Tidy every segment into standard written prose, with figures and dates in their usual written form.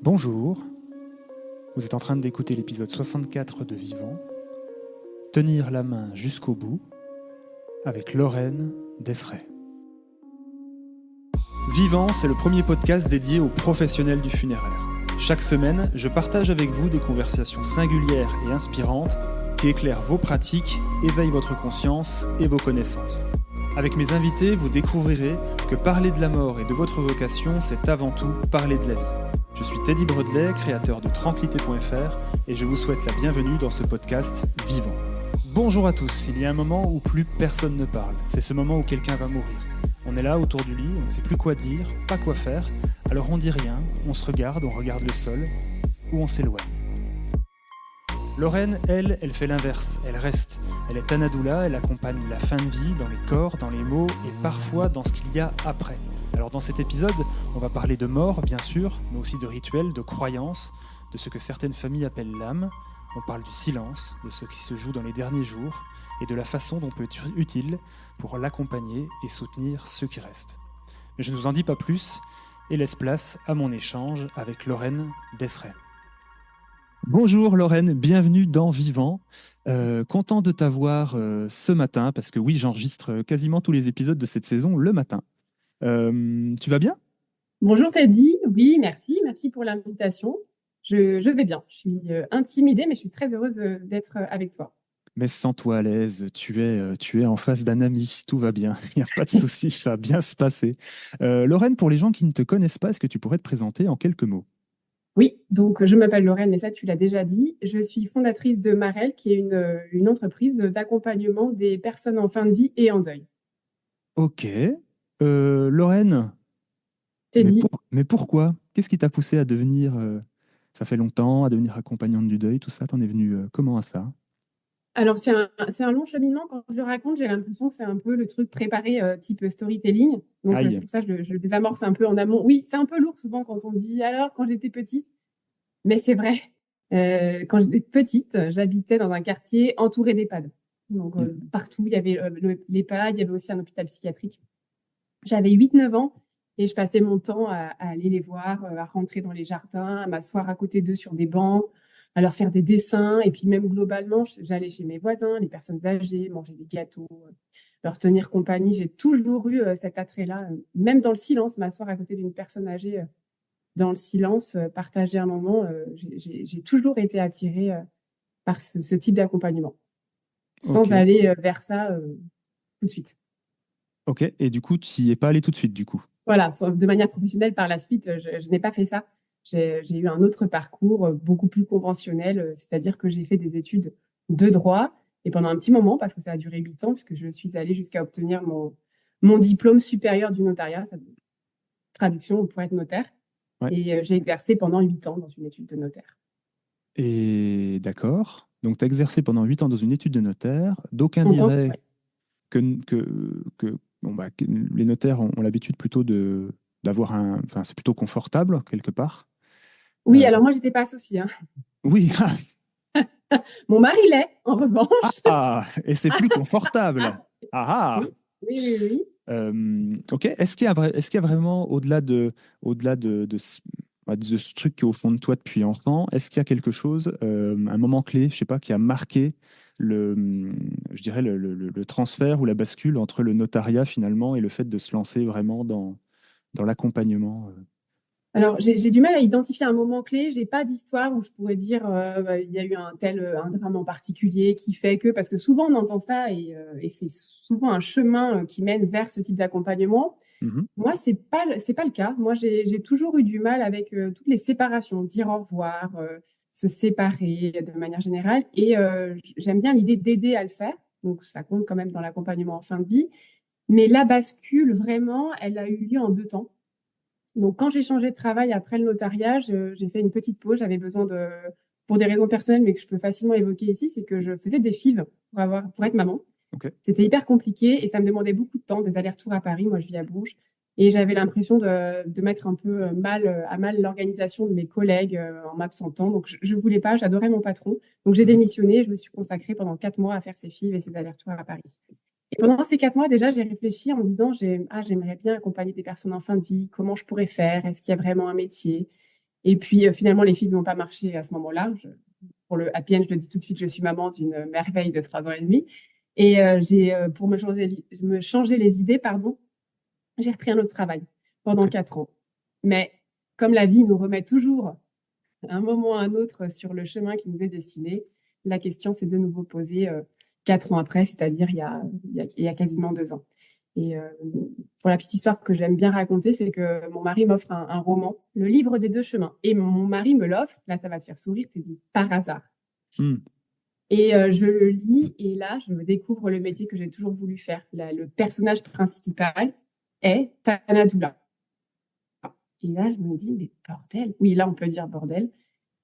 Bonjour, vous êtes en train d'écouter l'épisode 64 de Vivant, Tenir la main jusqu'au bout, avec Lorraine Desseray. Vivant, c'est le premier podcast dédié aux professionnels du funéraire. Chaque semaine, je partage avec vous des conversations singulières et inspirantes qui éclairent vos pratiques, éveillent votre conscience et vos connaissances. Avec mes invités, vous découvrirez que parler de la mort et de votre vocation, c'est avant tout parler de la vie. Je suis Teddy Bredley, créateur de tranquillité.fr et je vous souhaite la bienvenue dans ce podcast Vivant. Bonjour à tous, il y a un moment où plus personne ne parle. C'est ce moment où quelqu'un va mourir. On est là autour du lit, on ne sait plus quoi dire, pas quoi faire, alors on dit rien, on se regarde, on regarde le sol, ou on s'éloigne. Lorraine, elle fait l'inverse, elle reste. Elle est Anadoula, elle accompagne la fin de vie dans les corps, dans les mots et parfois dans ce qu'il y a après. Alors dans cet épisode, on va parler de mort, bien sûr, mais aussi de rituels, de croyances, de ce que certaines familles appellent l'âme. On parle du silence, de ce qui se joue dans les derniers jours et de la façon dont on peut être utile pour l'accompagner et soutenir ceux qui restent. Mais je ne vous en dis pas plus et laisse place à mon échange avec Lorraine Desseray. Bonjour Lorraine, bienvenue dans Vivant. Content de t'avoir ce matin, parce que oui, j'enregistre quasiment tous les épisodes de cette saison le matin. Tu vas bien ? Bonjour Teddy, oui, merci pour l'invitation. Je vais bien, je suis intimidée, mais je suis très heureuse d'être avec toi. Mais sens-toi à l'aise, tu es en face d'un ami, tout va bien, il n'y a pas de souci, ça va bien se passer. Lorraine, pour les gens qui ne te connaissent pas, est-ce que tu pourrais te présenter en quelques mots ? Oui, donc je m'appelle Lorraine, mais ça tu l'as déjà dit. Je suis fondatrice de Marel, qui est une entreprise d'accompagnement des personnes en fin de vie et en deuil. Ok. Lorraine, Teddy, mais pourquoi ? Qu'est-ce qui t'a poussé à devenir, ça fait longtemps, à devenir accompagnante du deuil, tout ça, t'en es venu comment à ça ? alors c'est un long cheminement. Quand je le raconte, j'ai l'impression que c'est un peu le truc préparé type storytelling. Donc c'est Aïe. pour ça que je le désamorce un peu en amont. Oui, c'est un peu lourd souvent quand on dit alors quand j'étais petite. Mais c'est vrai, quand j'étais petite, j'habitais dans un quartier entouré d'EHPAD. Donc, Mhm. partout, il y avait l'EHPAD, il y avait aussi un hôpital psychiatrique. J'avais 8, 9 ans et je passais mon temps à aller les voir, à rentrer dans les jardins, à m'asseoir à côté d'eux sur des bancs, à leur faire des dessins. Et puis même globalement, j'allais chez mes voisins, les personnes âgées, manger des gâteaux, leur tenir compagnie. J'ai toujours eu cet attrait-là, même dans le silence, m'asseoir à côté d'une personne âgée dans le silence, partager un moment. J'ai toujours été attirée par ce type d'accompagnement, sans Ok. aller vers ça tout de suite. Ok. Et du coup, tu n'y es pas allé tout de suite, du coup. Voilà, de manière professionnelle, par la suite, je n'ai pas fait ça. J'ai eu un autre parcours beaucoup plus conventionnel, c'est-à-dire que j'ai fait des études de droit et pendant un petit moment, parce que ça a duré 8 ans, puisque je suis allée jusqu'à obtenir mon diplôme supérieur du notariat, traduction pour être notaire. Ouais. Et j'ai exercé pendant 8 ans dans une étude de notaire. Et d'accord. Donc, tu as exercé pendant 8 ans dans une étude de notaire. D'aucuns En tant que, diraient ouais. que les notaires ont l'habitude plutôt d'avoir un. Enfin, c'est plutôt confortable, quelque part. Oui, Euh, alors moi, j'étais pas associée, hein. oui. Mon mari l'est, en revanche. Ah, et c'est plus confortable. Ah, Oui, oui, oui, oui. ok. Est-ce qu'il y a vraiment, au-delà de ce truc qui est au fond de toi depuis enfant, est-ce qu'il y a quelque chose, un moment clé, je sais pas, qui a marqué je dirais le transfert ou la bascule entre le notariat finalement et le fait de se lancer vraiment dans l'accompagnement Alors, j'ai du mal à identifier un moment clé. J'ai pas d'histoire où je pourrais dire bah, il y a eu un drame en particulier qui fait que, parce que souvent on entend ça et c'est souvent un chemin qui mène vers ce type d'accompagnement. Mhm. Moi, c'est pas le cas. Moi, j'ai toujours eu du mal avec toutes les séparations, dire au revoir, se séparer de manière générale. Et j'aime bien l'idée d'aider à le faire. Donc, ça compte quand même dans l'accompagnement en fin de vie. Mais la bascule, vraiment, elle a eu lieu en 2 temps. Donc, quand j'ai changé de travail après le notariat, j'ai fait une petite pause. J'avais besoin pour des raisons personnelles, mais que je peux facilement évoquer ici, c'est que je faisais des FIV pour être maman. Ok. C'était hyper compliqué et ça me demandait beaucoup de temps, des allers-retours à Paris. Moi, je vis à Bourges. Et j'avais l'impression de mettre un peu à mal l'organisation de mes collègues en m'absentant. Donc, je voulais pas, j'adorais mon patron. Donc, j'ai Mhm. démissionné et je me suis consacrée pendant 4 mois à faire ces FIV et ces allers-retours à Paris. Et pendant ces 4 mois, déjà, j'ai réfléchi en me disant, j'aimerais bien accompagner des personnes en fin de vie. Comment je pourrais faire? Est-ce qu'il y a vraiment un métier? Et puis finalement, les filles n'ont pas marché à ce moment-là. Pour le happy end, je le dis tout de suite, je suis maman d'une merveille de 3 ans et demi. Et pour me changer les idées, pardon, j'ai repris un autre travail pendant Ok. 4 ans. Mais comme la vie nous remet toujours à un moment ou à un autre sur le chemin qui nous est destiné, la question s'est de nouveau posée 4 ans après, c'est-à-dire il y a quasiment 2 ans. Et pour la petite histoire que j'aime bien raconter, c'est que mon mari m'offre un roman, Le livre des deux chemins. Et mon mari me l'offre, là ça va te faire sourire, tu dit par hasard. Hmm. Et je le lis et là, je découvre le métier que j'ai toujours voulu faire. Le personnage principal est Tanadoula. Et là, je me dis, mais bordel. Oui, là, on peut dire bordel.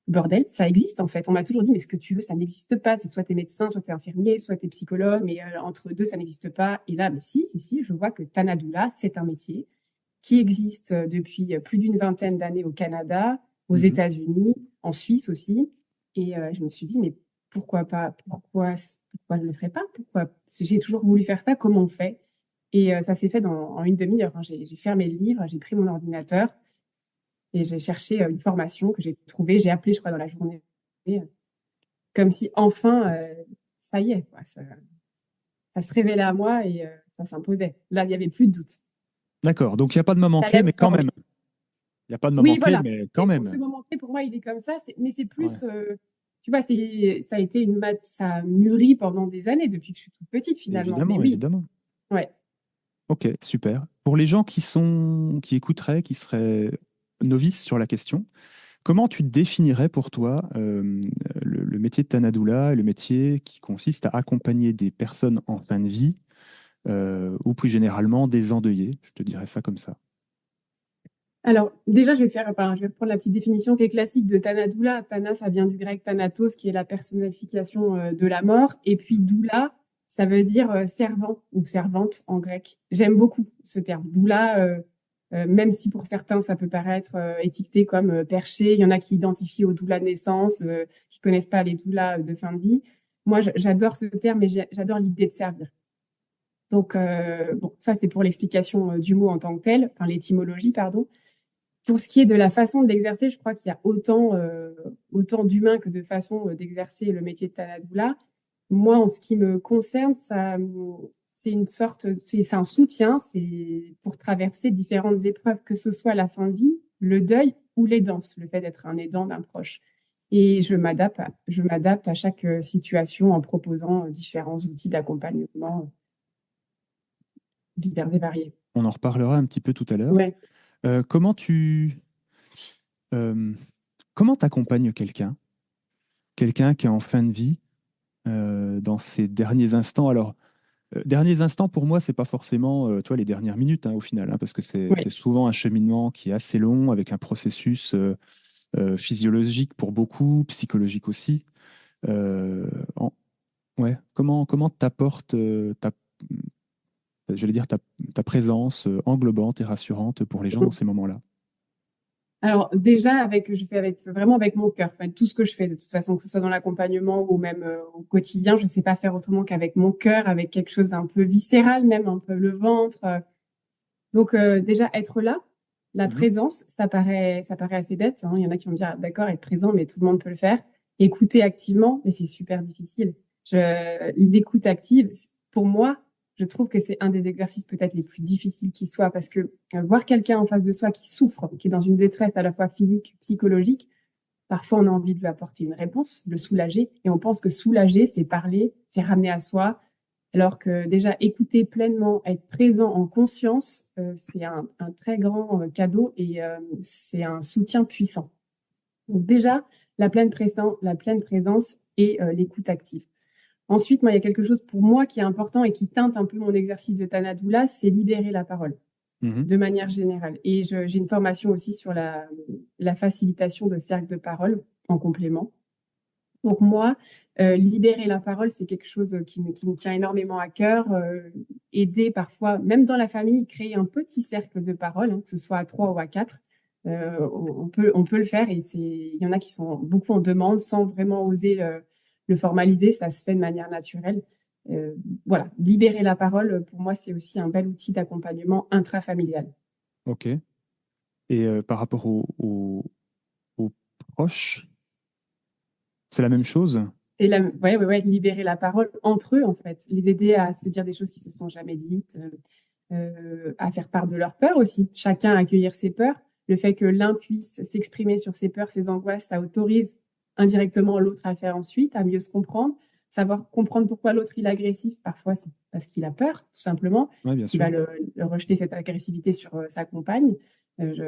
Bordel, ça existe en fait. On m'a toujours dit, mais ce que tu veux, ça n'existe pas. C'est soit tu es médecin, soit tu es infirmier, soit tu es psychologue, mais entre deux, ça n'existe pas. Et là, mais si, je vois que Tanadoula, c'est un métier qui existe depuis plus d'une vingtaine d'années au Canada, aux Mhm. États-Unis, en Suisse aussi. Et je me suis dit, mais pourquoi pas? Pourquoi je ne le ferais pas? Pourquoi? J'ai toujours voulu faire ça. Comment on fait? Et ça s'est fait en une demi-heure, hein. J'ai fermé le livre, j'ai pris mon ordinateur et j'ai cherché une formation que j'ai trouvée. J'ai appelé, je crois, dans la journée, comme si enfin, ça y est, quoi, ça se révélait à moi et ça s'imposait. Là, il n'y avait plus de doute. D'accord. Donc, il n'y a pas de moment J'allais clé, me mais quand même. former. Il n'y a pas de moment Oui, clé, voilà. mais quand Et pour ce même. moment clé, pour moi, il est comme ça. Mais c'est Ouais. plus, tu vois, ça a été ça a mûri pendant des années depuis que je suis toute petite finalement. Mais Évidemment, oui, évidemment. ouais. Ok, super. Pour les gens qui écouteraient, qui seraient novices sur la question, comment tu définirais pour toi le métier de Tanadoula et le métier qui consiste à accompagner des personnes en fin de vie ou plus généralement des endeuillés? Je te dirais ça comme ça. Alors, déjà, je vais prendre la petite définition qui est classique de Thanadoula. Thana, ça vient du grec Thanatos, qui est la personnification de la mort. Et puis, doula, ça veut dire servant ou servante en grec. J'aime beaucoup ce terme. Doula, même si pour certains, ça peut paraître étiqueté comme perché. Il y en a qui identifient au doula de naissance, qui connaissent pas les doulas de fin de vie. Moi, j'adore ce terme et j'adore l'idée de servir. Donc, bon, ça, c'est pour l'explication du mot en tant que tel, enfin, l'étymologie, pardon. Pour ce qui est de la façon de l'exercer, je crois qu'il y a autant d'humains que de façons d'exercer le métier de Tanadoula. Moi, en ce qui me concerne, c'est un soutien, c'est pour traverser différentes épreuves, que ce soit la fin de vie, le deuil ou les danses, le fait d'être un aidant d'un proche. Et je m'adapte à chaque situation en proposant différents outils d'accompagnement divers et variés. On en reparlera un petit peu tout à l'heure. Ouais. Euh, comment tu euh, comment t'accompagnes quelqu'un qui est en fin de vie dans ses derniers instants? Alors, derniers instants, pour moi, c'est pas forcément toi, les dernières minutes au final, hein, parce que c'est Ouais. souvent un cheminement qui est assez long, avec un processus physiologique pour beaucoup, psychologique aussi. Euh, en- ouais. Comment t'apportes j'allais dire ta présence englobante et rassurante pour les gens dans ces moments-là? Alors déjà je fais vraiment avec mon cœur. Enfin, tout ce que je fais de toute façon, que ce soit dans l'accompagnement ou même au quotidien, je sais pas faire autrement qu'avec mon cœur, avec quelque chose d'un peu viscéral, même un peu le ventre. Donc déjà être là, la Mhm. présence, ça paraît assez bête, hein. Il y en a qui vont me dire, ah, d'accord, être présent, mais tout le monde peut le faire. Écouter activement, mais c'est super difficile. L'écoute active, pour moi, je trouve que c'est un des exercices peut-être les plus difficiles qui soit parce que voir quelqu'un en face de soi qui souffre, qui est dans une détresse à la fois physique, psychologique, parfois on a envie de lui apporter une réponse, de le soulager, et on pense que soulager, c'est parler, c'est ramener à soi, alors que déjà, écouter pleinement, être présent en conscience, c'est un très grand cadeau et c'est un soutien puissant. Donc déjà, la pleine présence et l'écoute active. Ensuite, moi, il y a quelque chose pour moi qui est important et qui teinte un peu mon exercice de Tanadoula, c'est libérer la parole Mhm. de manière générale. Et j'ai une formation aussi sur la facilitation de cercles de parole en complément. Donc moi, libérer la parole, c'est quelque chose qui me tient énormément à cœur. Aider parfois, même dans la famille, créer un petit cercle de parole, hein, que ce soit à 3 ou à 4. On peut le faire et il y en a qui sont beaucoup en demande sans vraiment oser le formaliser. Ça se fait de manière naturelle. Euh, voilà, libérer la parole, pour moi, c'est aussi un bel outil d'accompagnement intrafamilial. Ok. Et par rapport proches, c'est la même chose? Et ouais, libérer la parole entre eux, en fait. Les aider à se dire des choses qui se sont jamais dites, à faire part de leurs peurs aussi. Chacun accueillir ses peurs. Le fait que l'un puisse s'exprimer sur ses peurs, ses angoisses, ça autorise indirectement l'autre à le faire ensuite, à mieux se comprendre. Savoir comprendre pourquoi l'autre il est agressif, parfois c'est parce qu'il a peur, tout simplement, Oui, bien qu'il sûr. va le rejeter cette agressivité sur sa compagne.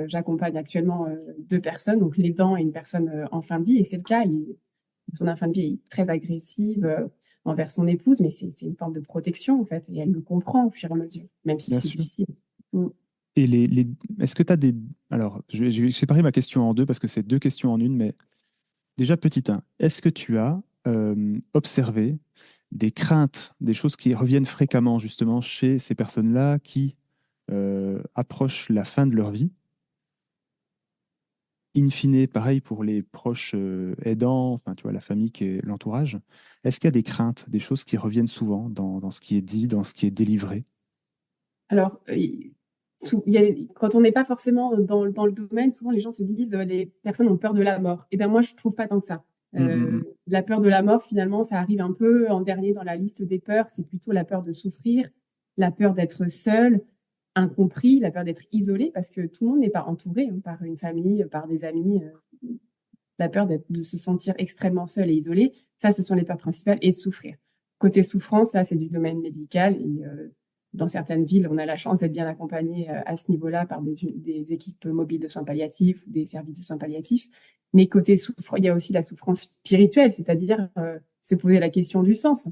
J'accompagne actuellement deux personnes, donc l'aidant et une personne en fin de vie, et c'est le cas. La personne en fin de vie est très agressive envers son épouse, mais c'est une forme de protection en fait, et elle le comprend au fur et à mesure, même si Bien c'est sûr. difficile. Mm. Et est-ce que tu as des... Alors, je vais séparer ma question en deux parce que c'est deux questions en une, mais déjà, petit 1, est-ce que tu as observé des craintes, des choses qui reviennent fréquemment justement chez ces personnes-là qui approchent la fin de leur vie? In fine, pareil pour les proches aidants, enfin, tu vois, la famille qui est l'entourage. Est-ce qu'il y a des craintes, des choses qui reviennent souvent dans ce qui est dit, dans ce qui est délivré? Alors, quand on n'est pas forcément dans le domaine, souvent les gens se disent les personnes ont peur de la mort. Et bien moi, je trouve pas tant que ça. Mm. La peur de la mort, finalement, ça arrive un peu en dernier dans la liste des peurs. C'est plutôt la peur de souffrir, la peur d'être seul, incompris, la peur d'être isolé, parce que tout le monde n'est pas entouré par une famille, par des amis. La peur de se sentir extrêmement seul et isolé, ça, ce sont les peurs principales, et de souffrir. Côté souffrance, là, c'est du domaine médical. Et dans certaines villes, on a la chance d'être bien accompagné à ce niveau-là par des équipes mobiles de soins palliatifs ou des services de soins palliatifs. Mais côté souffrance, il y a aussi la souffrance spirituelle, c'est-à-dire se poser la question du sens.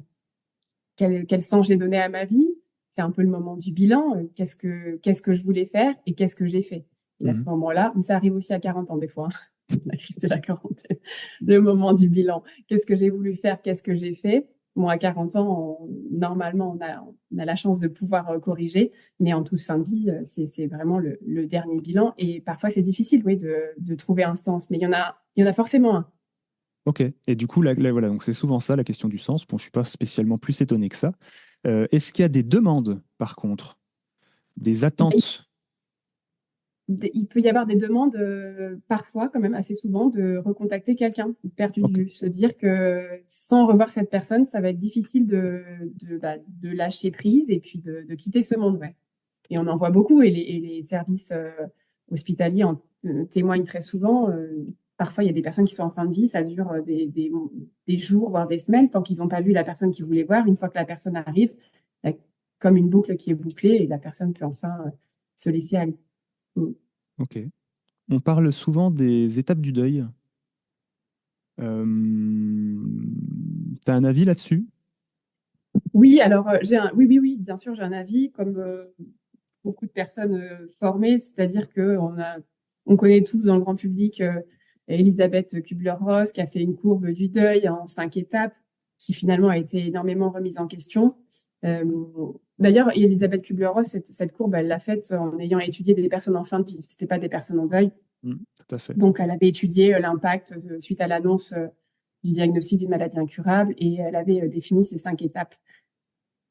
Quel sens j'ai donné à ma vie? C'est un peu le moment du bilan. Qu'est-ce que je voulais faire et qu'est-ce que j'ai fait? Et à ce Mm. moment-là, mais ça arrive aussi à 40 ans des fois, la crise de la quarantaine, le moment du bilan. Qu'est-ce que j'ai voulu faire? Qu'est-ce que j'ai fait? Bon, à 40 ans, normalement, on a la chance de pouvoir corriger, mais en toute fin de vie, c'est vraiment le dernier bilan. Et parfois, c'est difficile, oui, de trouver un sens, mais il y en a forcément un. Ok. Et du coup, voilà, donc c'est souvent ça, la question du sens. Bon, je suis pas spécialement plus étonné que ça. Est-ce qu'il y a des demandes, par contre, des attentes? Il peut y avoir des demandes, parfois, quand même assez souvent, de recontacter quelqu'un perdu de Ok. vue. Se dire que sans revoir cette personne, ça va être difficile de lâcher prise et puis de quitter ce monde. Ouais. Et on en voit beaucoup et les services hospitaliers témoignent très souvent. Parfois, il y a des personnes qui sont en fin de vie, ça dure des jours, voire des semaines, tant qu'ils n'ont pas vu la personne qu'ils voulaient voir. Une fois que la personne arrive, il y a comme une boucle qui est bouclée et la personne peut enfin se laisser aller. Mm. Ok. On parle souvent des étapes du deuil. Tu as un avis là-dessus? Oui, alors oui, bien sûr, j'ai un avis, comme beaucoup de personnes formées, c'est-à-dire que on connaît tous dans le grand public Elisabeth Kubler-Ross qui a fait une courbe du deuil en 5 étapes, qui finalement a été énormément remise en question. Euh, D'ailleurs, Elisabeth Kubler-Ross, cette courbe, elle l'a faite en ayant étudié des personnes en fin de vie. C'était pas des personnes en deuil. Tout à fait. Donc, elle avait étudié l'impact suite à l'annonce du diagnostic d'une maladie incurable et elle avait défini ces 5 étapes.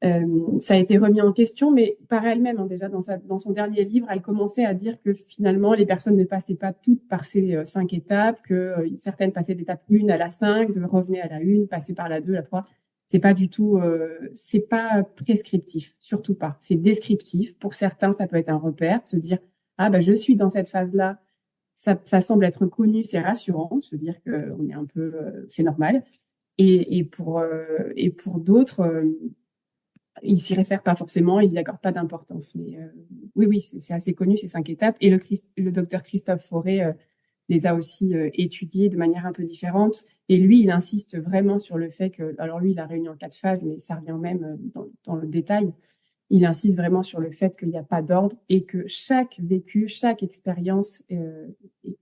Ça a été remis en question, mais par elle-même, hein, déjà dans son dernier livre, elle commençait à dire que finalement, les personnes ne passaient pas toutes par ces 5 étapes, que certaines passaient d'étape 1 à la 5, revenaient à la 1, passaient par la 2, la 3. C'est pas du tout, c'est pas prescriptif, surtout pas. C'est descriptif. Pour certains, ça peut être un repère, de se dire, ah bah je suis dans cette phase-là, ça semble être connu, c'est rassurant, de se dire que on est un peu, c'est normal. Et pour d'autres, ils s'y réfèrent pas forcément, ils n'y accordent pas d'importance. Mais oui, oui, c'est assez connu ces 5 étapes. Et le docteur Christophe Fauré les a aussi étudiées de manière un peu différente. Et lui, il insiste vraiment sur le fait que, alors lui, il a réuni en 4 phases, mais ça revient même dans le détail. Il insiste vraiment sur le fait qu'il n'y a pas d'ordre et que chaque vécu, chaque expérience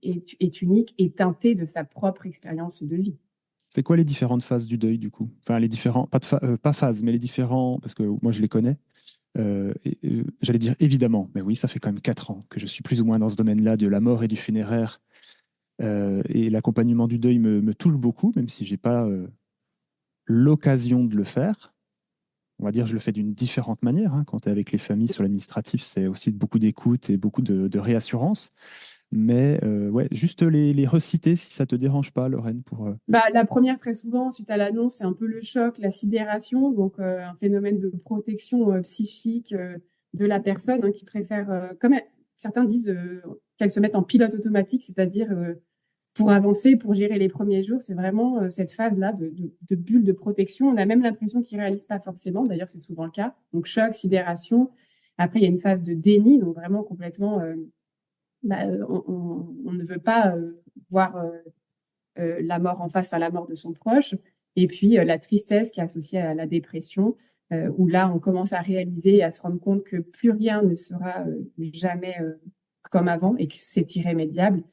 est unique et teintée de sa propre expérience de vie. C'est quoi les différentes phases du deuil, du coup? Enfin, les différents, pas phases, mais les différents, parce que moi, je les connais. J'allais dire évidemment, mais oui, ça fait quand même 4 ans que je suis plus ou moins dans ce domaine-là de la mort et du funéraire. Et l'accompagnement du deuil me touche beaucoup, même si j'ai pas l'occasion de le faire. On va dire, je le fais d'une différente manière, hein. Quand tu es avec les familles sur l'administratif, c'est aussi beaucoup d'écoute et beaucoup de réassurance. Mais ouais, juste les reciter si ça te dérange pas, Lorraine, pour. Bah, la première, très souvent, suite à l'annonce, c'est un peu le choc, la sidération, donc un phénomène de protection psychique de la personne hein, qui préfère, certains disent qu'elle se mette en pilote automatique, c'est-à-dire pour avancer, pour gérer les premiers jours, c'est vraiment cette phase-là de bulle de protection. On a même l'impression qu'ils ne réalisent pas forcément, d'ailleurs c'est souvent le cas. Donc choc, sidération. Après, il y a une phase de déni, donc vraiment complètement, on ne veut pas voir la mort en face, enfin la mort de son proche. Et puis la tristesse qui est associée à la dépression, où là, on commence à réaliser et à se rendre compte que plus rien ne sera jamais comme avant et que c'est irrémédiable.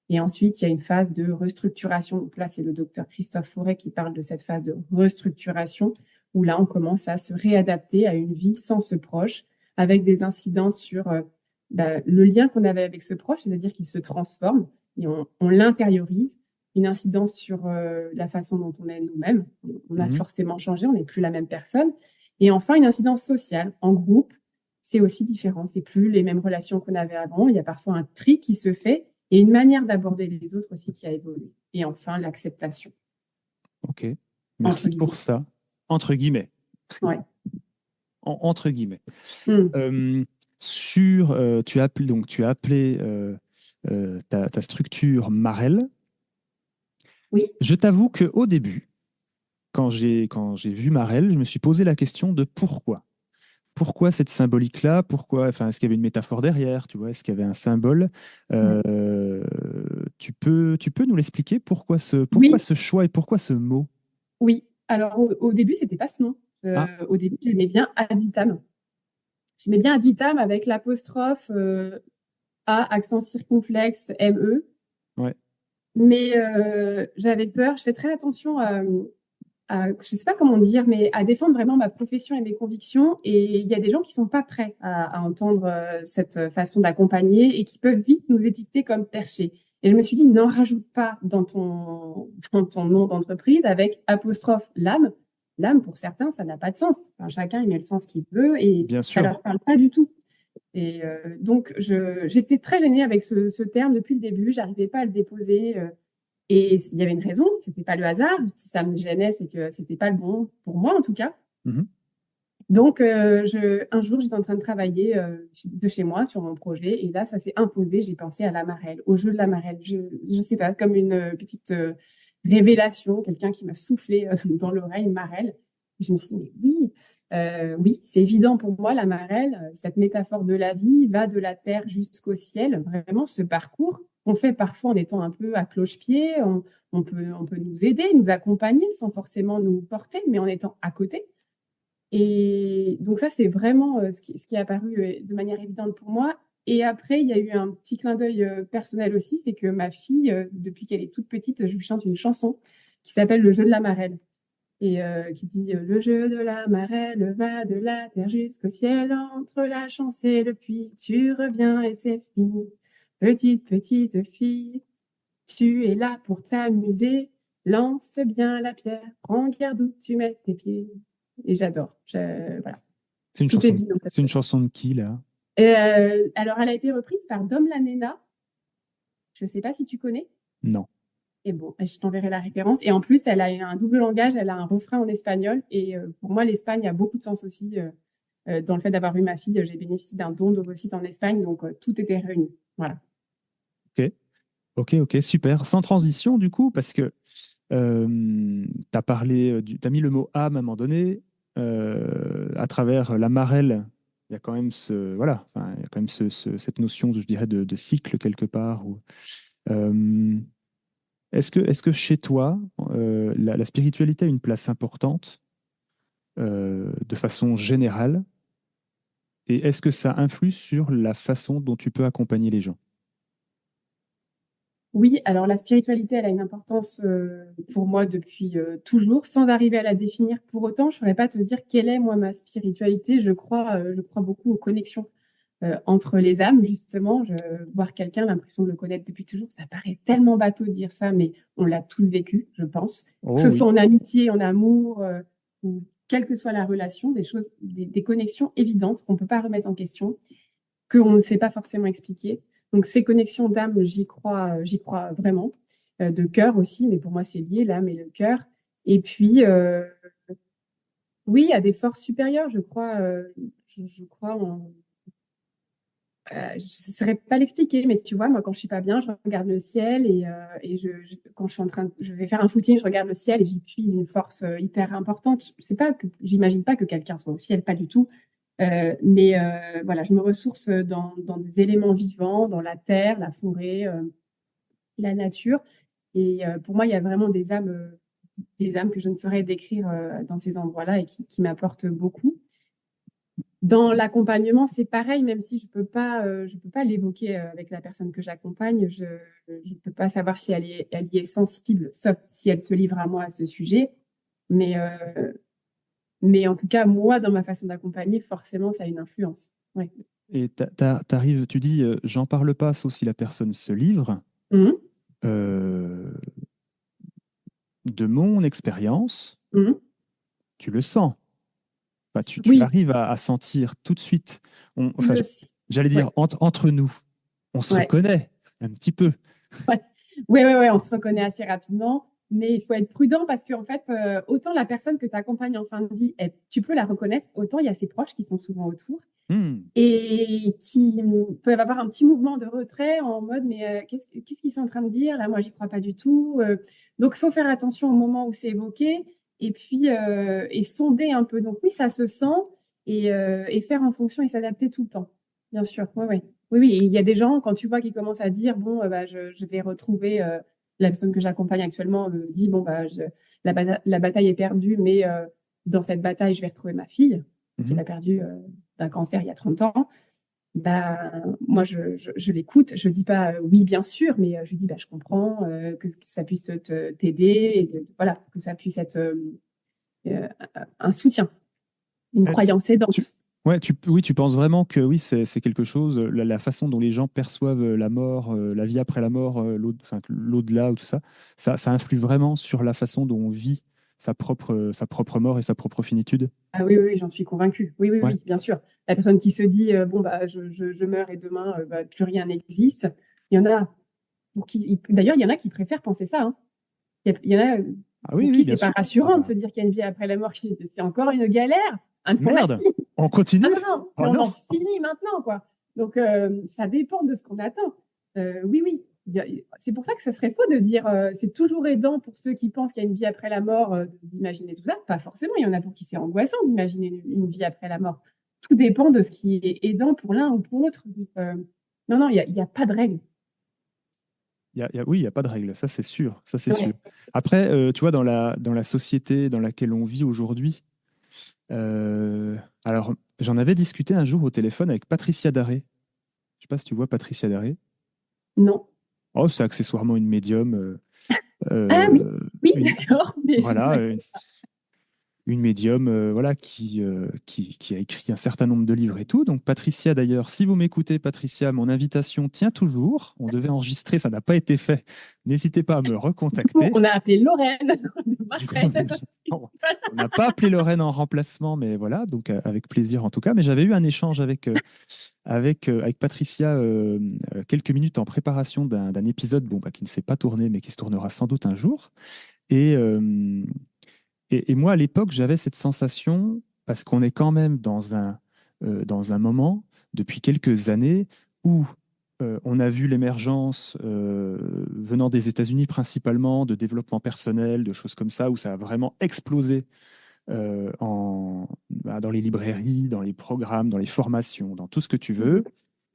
Et ensuite, il y a une phase de restructuration. Donc là, c'est le docteur Christophe Forêt qui parle de cette phase de restructuration, où là, on commence à se réadapter à une vie sans ce proche, avec des incidences sur le lien qu'on avait avec ce proche, c'est-à-dire qu'il se transforme et on l'intériorise, une incidence sur la façon dont on est nous-mêmes. On a Mhm. forcément changé, on n'est plus la même personne. Et enfin, une incidence sociale en groupe, c'est aussi différent. C'est plus les mêmes relations qu'on avait avant. Il y a parfois un tri qui se fait et une manière d'aborder les autres aussi qui a évolué. Et enfin, l'acceptation, Ok, entre merci pour guillemets. ça. Entre guillemets. Ouais. Entre guillemets. Mm. Euh, tu as appelé ta structure Marel. Oui, Je t'avoue qu'au début, quand j'ai vu Marel, je me suis posé la question de pourquoi. Pourquoi cette symbolique-là? Pourquoi, enfin, est-ce qu'il y avait une métaphore derrière, tu vois? Est-ce qu'il y avait un symbole? ouais. Tu peux nous l'expliquer? Pourquoi Oui, ce choix et pourquoi ce mot? oui. Alors, au début, c'était pas ce nom. Ah, Au début, j'aimais bien Ad Vitam. J'aimais bien Ad Vitam avec l'apostrophe A, accent circonflexe, ME. ouais. Mais j'avais peur. Je fais très attention je sais pas comment dire, mais à défendre vraiment ma profession et mes convictions. Et il y a des gens qui sont pas prêts à entendre cette façon d'accompagner et qui peuvent vite nous étiqueter comme perchés. Et je me suis dit, n'en rajoute pas dans ton nom d'entreprise avec apostrophe l'âme. L'âme, pour certains, ça n'a pas de sens. Enfin, chacun, il met le sens qu'il veut et Bien ça sûr. leur parle pas du tout. Et donc, j'étais très gênée avec ce terme depuis le début. J'arrivais pas à le déposer. Et il y avait une raison, c'était pas le hasard. Si ça me gênait, c'est que c'était pas le bon pour moi en tout cas. Mhm. Donc un jour, j'étais en train de travailler de chez moi sur mon projet et là, ça s'est imposé. J'ai pensé à la marelle, au jeu de la marelle. Je sais pas, comme une petite révélation, quelqu'un qui m'a soufflé dans l'oreille marelle. Et je me suis dit, mais oui, oui, c'est évident pour moi la marelle. Cette métaphore de la vie va de la terre jusqu'au ciel. Vraiment, ce parcours qu'on fait parfois en étant un peu à cloche-pied. On peut nous aider, nous accompagner sans forcément nous porter, mais en étant à côté. Et donc ça, c'est vraiment ce qui est apparu de manière évidente pour moi. Et après, il y a eu un petit clin d'œil personnel aussi, c'est que ma fille, depuis qu'elle est toute petite, je lui chante une chanson qui s'appelle Le jeu de la marelle et qui dit Le jeu de la marelle va de la terre jusqu'au ciel, entre la chance et le puits, tu reviens et c'est fini. Petite, petite fille, tu es là pour t'amuser, lance bien la pierre, prends garde où tu mets tes pieds. Et j'adore. Voilà. C'est une Tout est chanson. dit dans cette C'est une chanson. chanson de qui là? Alors, elle a été reprise par Dom Lanena. Je ne sais pas si tu connais. Non. Et bon, je t'enverrai la référence. Et en plus, elle a un double langage. Elle a un refrain en espagnol. Et pour moi, l'Espagne a beaucoup de sens aussi. Dans le fait d'avoir eu ma fille, j'ai bénéficié d'un don d'ovocytes en Espagne. Donc, tout était réuni. Voilà. Ok. Ok. Ok. Super. Sans transition du coup, parce que t'as mis le mot âme à un moment donné, à travers la marelle. Il y a quand même voilà, enfin, il y a quand même cette notion, je dirais, de cycle quelque part. Euh, est-ce que chez toi, la spiritualité a une place importante de façon générale, et est-ce que ça influe sur la façon dont tu peux accompagner les gens? Oui, alors la spiritualité, elle a une importance pour moi depuis toujours, sans arriver à la définir pour autant. Je ne saurais pas te dire quelle est, moi, ma spiritualité. Je crois beaucoup aux connexions entre les âmes, justement. Voir quelqu'un, l'impression de le connaître depuis toujours, ça paraît tellement bateau de dire ça, mais on l'a tous vécu, je pense. Que Oh ce soit oui, en amitié, en amour, ou quelle que soit la relation, des choses, des connexions évidentes qu'on ne peut pas remettre en question, qu'on ne sait pas forcément expliquer. Donc, ces connexions d'âme, j'y crois vraiment. De cœur aussi, mais pour moi, c'est lié, l'âme et le cœur. Et puis, oui, il y a des forces supérieures, je crois. Je crois en je ne saurais pas l'expliquer, mais tu vois, moi, quand je suis pas bien, je regarde le ciel et quand je suis je vais faire un footing, je regarde le ciel et j'y puise une force hyper importante. Je sais pas que, j'imagine pas que quelqu'un soit au ciel, pas du tout. Mais voilà, je me ressource dans des éléments vivants, dans la terre, la forêt, la nature. Et pour moi, il y a vraiment des âmes que je ne saurais décrire dans ces endroits-là et qui m'apportent beaucoup. Dans l'accompagnement, c'est pareil, même si je peux pas l'évoquer avec la personne que j'accompagne, je ne peux pas savoir si elle y est sensible, sauf si elle se livre à moi à ce sujet. Mais, mais en tout cas, moi, dans ma façon d'accompagner, forcément, ça a une influence. Ouais. Et t'arrives, tu dis, j'en parle pas, sauf si la personne se livre. Mhm, Euh, de mon expérience, mhm. tu le sens. Enfin, tu Oui, arrives à sentir tout de suite. Enfin, le, j'allais dire, ouais, entre nous, on se ouais. reconnaît un petit peu. Ouais. Ouais, ouais, ouais, on se reconnaît assez rapidement, mais il faut être prudent parce qu'en fait, autant la personne que tu accompagnes en fin de vie, tu peux la reconnaître, autant il y a ses proches qui sont souvent autour Hmm. et qui peuvent avoir un petit mouvement de retrait en mode mais qu'est-ce qu'ils sont en train de dire? Là, moi, j'y crois pas du tout. Donc, il faut faire attention au moment où c'est évoqué et puis et sonder un peu. Donc, oui, ça se sent et faire en fonction et s'adapter tout le temps. Bien sûr, ouais, ouais. Oui, oui, et il y a des gens, quand tu vois qu'ils commencent à dire, bon, bah, je vais retrouver, la personne que j'accompagne actuellement me dit, bon, bah, la bataille est perdue, mais dans cette bataille, je vais retrouver ma fille, qui Mhm. l'a perdue d'un cancer il y a 30 ans. Bah, moi, je l'écoute, je dis pas oui, bien sûr, mais je lui dis, bah, je comprends que ça puisse t'aider, et voilà, que ça puisse être euh, un soutien, une Ouais, croyance tu, aidante. ouais, oui, tu penses vraiment que oui, c'est quelque chose, la façon dont les gens perçoivent la mort, la vie après la mort, enfin, l'au-delà ou tout ça, ça influe vraiment sur la façon dont on vit sa propre mort et sa propre finitude. Ah oui, oui, oui, j'en suis convaincue. Oui, oui, Ouais. oui, bien sûr. La personne qui se dit, bon, bah, je meurs et demain, bah, plus rien n'existe. Il y en a d'ailleurs, il y en a qui préfèrent penser ça, hein. Il y en a Ah oui, pour oui, qui bien c'est pas sûr. Ah rassurant de bah, se dire qu'il y a une vie après la mort. C'est encore une galère. Ah non, merde, merci. on Ah continue? non, non, mais Oh on non! en finit maintenant, quoi. Donc, ça dépend de ce qu'on attend. Oui, oui. C'est pour ça que ça serait faux de dire c'est toujours aidant pour ceux qui pensent qu'il y a une vie après la mort d'imaginer tout ça. Pas forcément. Il y en a pour qui c'est angoissant d'imaginer une vie après la mort. Tout dépend de ce qui est aidant pour l'un ou pour l'autre. Donc, non, non, il y a pas de règle. Oui, il n'y a pas de règle, ça c'est sûr, ça c'est sûr. Ouais. Après, tu vois, dans la société dans laquelle on vit aujourd'hui, alors j'en avais discuté un jour au téléphone avec Patricia Daré. Je sais pas si tu vois Patricia Daré. Non. Oh, c'est accessoirement une médium. Ah oui, Euh, oui, une, d'accord. Mais je voilà, sais. une médium voilà, qui a écrit un certain nombre de livres et tout. Donc Patricia, d'ailleurs, si vous m'écoutez, Patricia, mon invitation tient toujours. On devait enregistrer, ça n'a pas été fait. N'hésitez pas à me Du coup, recontacter. on a appelé Lorraine de Du coup, Marseille. on n'a pas appelé Lorraine en remplacement, mais voilà, donc avec plaisir en tout cas. Mais j'avais eu un échange avec Patricia quelques minutes en préparation d'un épisode bon, bah, qui ne s'est pas tourné, mais qui se tournera sans doute un jour. Et, euh, et moi, à l'époque, j'avais cette sensation, parce qu'on est quand même dans un moment, depuis quelques années, où on a vu l'émergence venant des États-Unis principalement, de développement personnel, de choses comme ça, où ça a vraiment explosé dans les librairies, dans les programmes, dans les formations, dans tout ce que tu veux.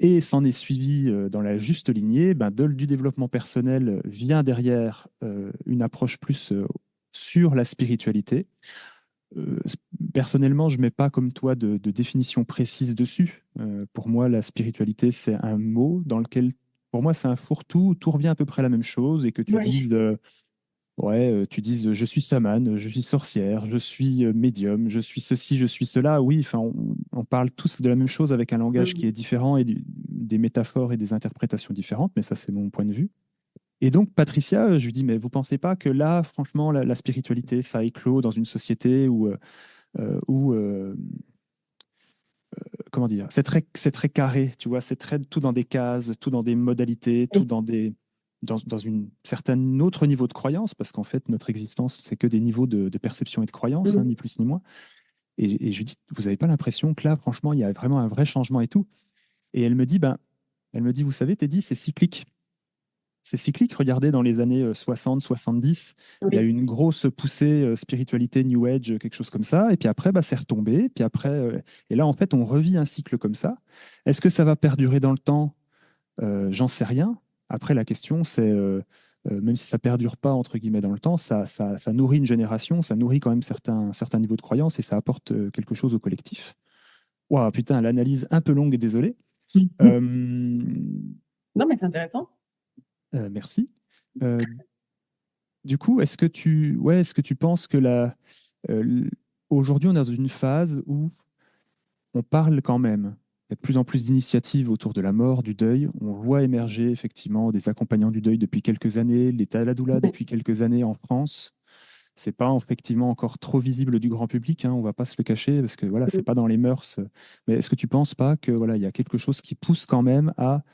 Et s'en est suivi dans la juste lignée, ben, du développement personnel vient derrière une approche plus sur la spiritualité. Euh, Personnellement, je ne mets pas comme toi de définition précise dessus. Pour moi, la spiritualité, c'est un mot dans lequel, pour moi, c'est un fourre-tout, tout revient à peu près à la même chose et que tu Oui. dises ouais, tu dises je suis chamane, je suis sorcière, je suis médium, je suis ceci, je suis cela. Oui, enfin, on parle tous de la même chose avec un langage qui est différent et des métaphores et des interprétations différentes, mais ça, c'est mon point de vue. Et donc, Patricia, je lui dis, mais vous pensez pas que là, franchement, la spiritualité, ça éclot dans une société où comment dire, c'est très carré, tu vois, c'est très tout dans des cases, tout dans des modalités, tout Oui. dans dans une certaine autre niveau de croyance, parce qu'en fait, notre existence, c'est que des niveaux de perception et de croyance, hein, Mm. ni plus ni moins. Et je lui dis, vous n'avez pas l'impression que là, franchement, il y a vraiment un vrai changement et tout. Et elle me dit, vous savez, Teddy, c'est cyclique. C'est cyclique. Regardez, dans les années 60, 70, il y a eu Oui. une grosse poussée spiritualité, New Age, quelque chose comme ça. Et puis après, bah, c'est retombé. Puis après, et là, en fait, on revit un cycle comme ça. Est-ce que ça va perdurer dans le temps? J'en sais rien. Après, la question, c'est, même si ça perdure pas, entre guillemets, dans le temps, ça nourrit une génération, ça nourrit quand même certains niveaux de croyance et ça apporte quelque chose au collectif. Waouh, putain, l'analyse un peu longue, désolé. Mhm. Euh, Non, mais c'est intéressant. merci. Euh, du coup, est-ce que tu penses que euh, aujourd'hui, on est dans une phase où on parle quand même. Il y a de plus en plus d'initiatives autour de la mort, du deuil. On voit émerger effectivement des accompagnants du deuil depuis quelques années, l'état de la doula Ouais. depuis quelques années en France. C'est pas effectivement encore trop visible du grand public, hein, on va pas se le cacher parce que voilà, c'est Mm. pas dans les mœurs. Mais est-ce que tu penses pas que voilà, il y a quelque chose qui pousse quand même à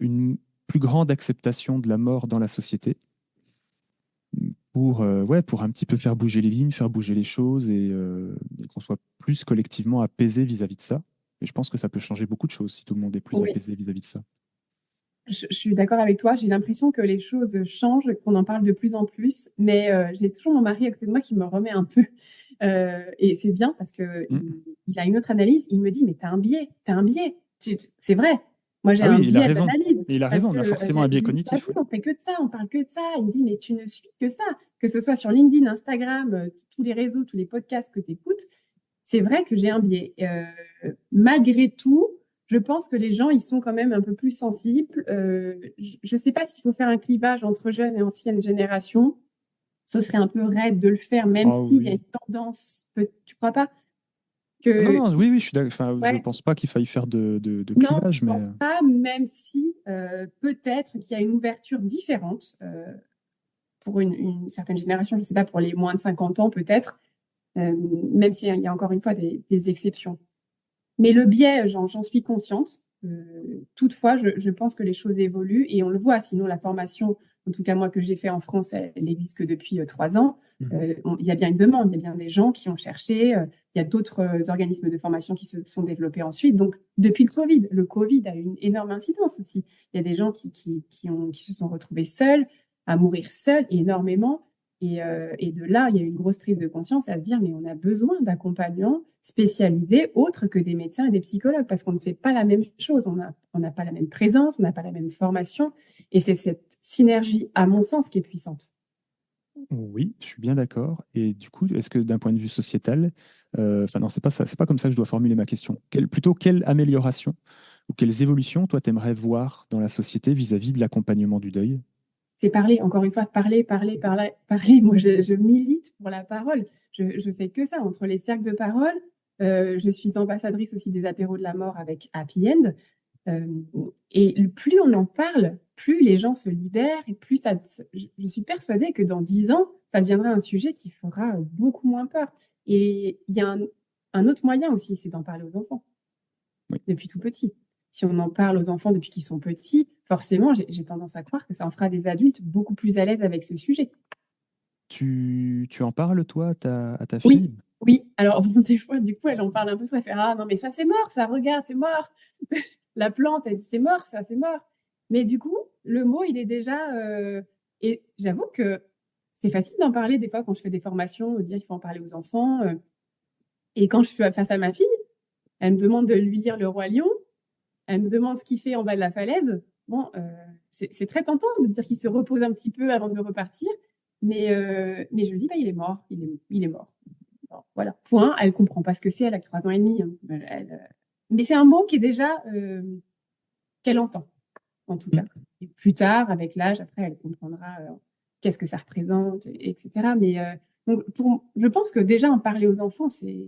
une plus grande acceptation de la mort dans la société pour ouais, pour un petit peu faire bouger les lignes, faire bouger les choses et qu'on soit plus collectivement apaisé vis-à-vis de ça. Et je pense que ça peut changer beaucoup de choses si tout le monde est plus Oui. apaisé vis-à- -vis de ça. Je suis d'accord avec toi. J'ai l'impression que les choses changent, qu'on en parle de plus en plus, mais j'ai toujours mon mari à côté de moi qui me remet un peu. Et c'est bien parce que Mm. il a une autre analyse. Il me dit, mais t'as un biais, t'as un biais. C'est vrai. Moi, j'ai Ah un oui, il a biais raison. d'analyse Et il a parce raison, on que a forcément un biais t'as cognitif. vu, Ouais. on fait que de ça, on parle que de ça. Il me dit, mais tu ne suis que ça, que ce soit sur LinkedIn, Instagram, tous les réseaux, tous les podcasts que tu écoutes. C'est vrai que j'ai un biais. Malgré tout, je pense que les gens, ils sont quand même un peu plus sensibles. Je ne sais pas s'il faut faire un clivage entre jeunes et anciennes générations. Ce serait un peu raide de le faire, même Ah s'il y a oui. une tendance. Tu crois pas Ah non, que... non, oui, oui, je suis d'accord. Enfin, je Ouais, pense pas qu'il faille faire de non, clivage, je mais pense pas, même si peut-être qu'il y a une ouverture différente pour une certaine génération. Je ne sais pas, pour les moins de 50 ans peut-être, même s'il y a encore une fois des exceptions. Mais le biais, j'en suis consciente. Toutefois, je pense que les choses évoluent et on le voit. Sinon, la formation, en tout cas moi que j'ai fait en France, elle existe que depuis 3 ans. Mhm. Il y a bien une demande, il y a bien des gens qui ont cherché. Il y a d'autres organismes de formation qui se sont développés ensuite. Donc, depuis le Covid a eu une énorme incidence aussi. Il y a des gens qui se sont retrouvés seuls, à mourir seuls énormément. Et de là, il y a eu une grosse prise de conscience à se dire, mais on a besoin d'accompagnants spécialisés autres que des médecins et des psychologues, parce qu'on ne fait pas la même chose, on n'a pas la même présence, on n'a pas la même formation, et c'est cette synergie, à mon sens, qui est puissante. Oui, je suis bien d'accord. Et du coup, est-ce que d'un point de vue sociétal, enfin non, c'est pas ça, c'est pas comme ça que je dois formuler ma question. Plutôt, quelle amélioration ou quelles évolutions, toi, t'aimerais voir dans la société vis-à-vis de l'accompagnement du deuil? C'est parler, encore une fois, parler, parler, parler, parler. Moi, je milite pour la parole. Je fais que ça, entre les cercles de parole. Je suis ambassadrice aussi des apéros de la mort avec Happy End. Euh, et plus on en parle, plus les gens se libèrent et plus ça. Je suis persuadée que dans 10 ans, ça deviendra un sujet qui fera beaucoup moins peur. Et il y a un autre moyen aussi, c'est d'en parler aux enfants Oui. depuis tout petit. Si on en parle aux enfants depuis qu'ils sont petits, forcément, j'ai tendance à croire que ça en fera des adultes beaucoup plus à l'aise avec ce sujet. Tu en parles, toi, à ta Oui, fille? oui. Alors, bon, des fois, du coup, elle en parle un peu, soit elle fait, ah non, mais ça, c'est mort, ça, regarde, c'est mort. La plante, elle dit, c'est mort, ça, c'est mort. Mais du coup, le mot, il est déjà. Et j'avoue que c'est facile d'en parler des fois quand je fais des formations, de dire qu'il faut en parler aux enfants. Et quand je suis face à ma fille, elle me demande de lui lire Le Roi Lion, elle me demande ce qu'il fait en bas de la falaise. Bon, c'est très tentant de dire qu'il se repose un petit peu avant de repartir. Mais je lui dis, bah, il est mort, il est mort. Bon, voilà, point. Elle comprend pas ce que c'est, elle a que 3 ans et demi, hein. Mais c'est un mot qui est déjà qu'elle entend, en tout cas. Mm. Et plus tard, avec l'âge, après, elle comprendra qu'est-ce que ça représente, etc. Mais donc, je pense que déjà en parler aux enfants, c'est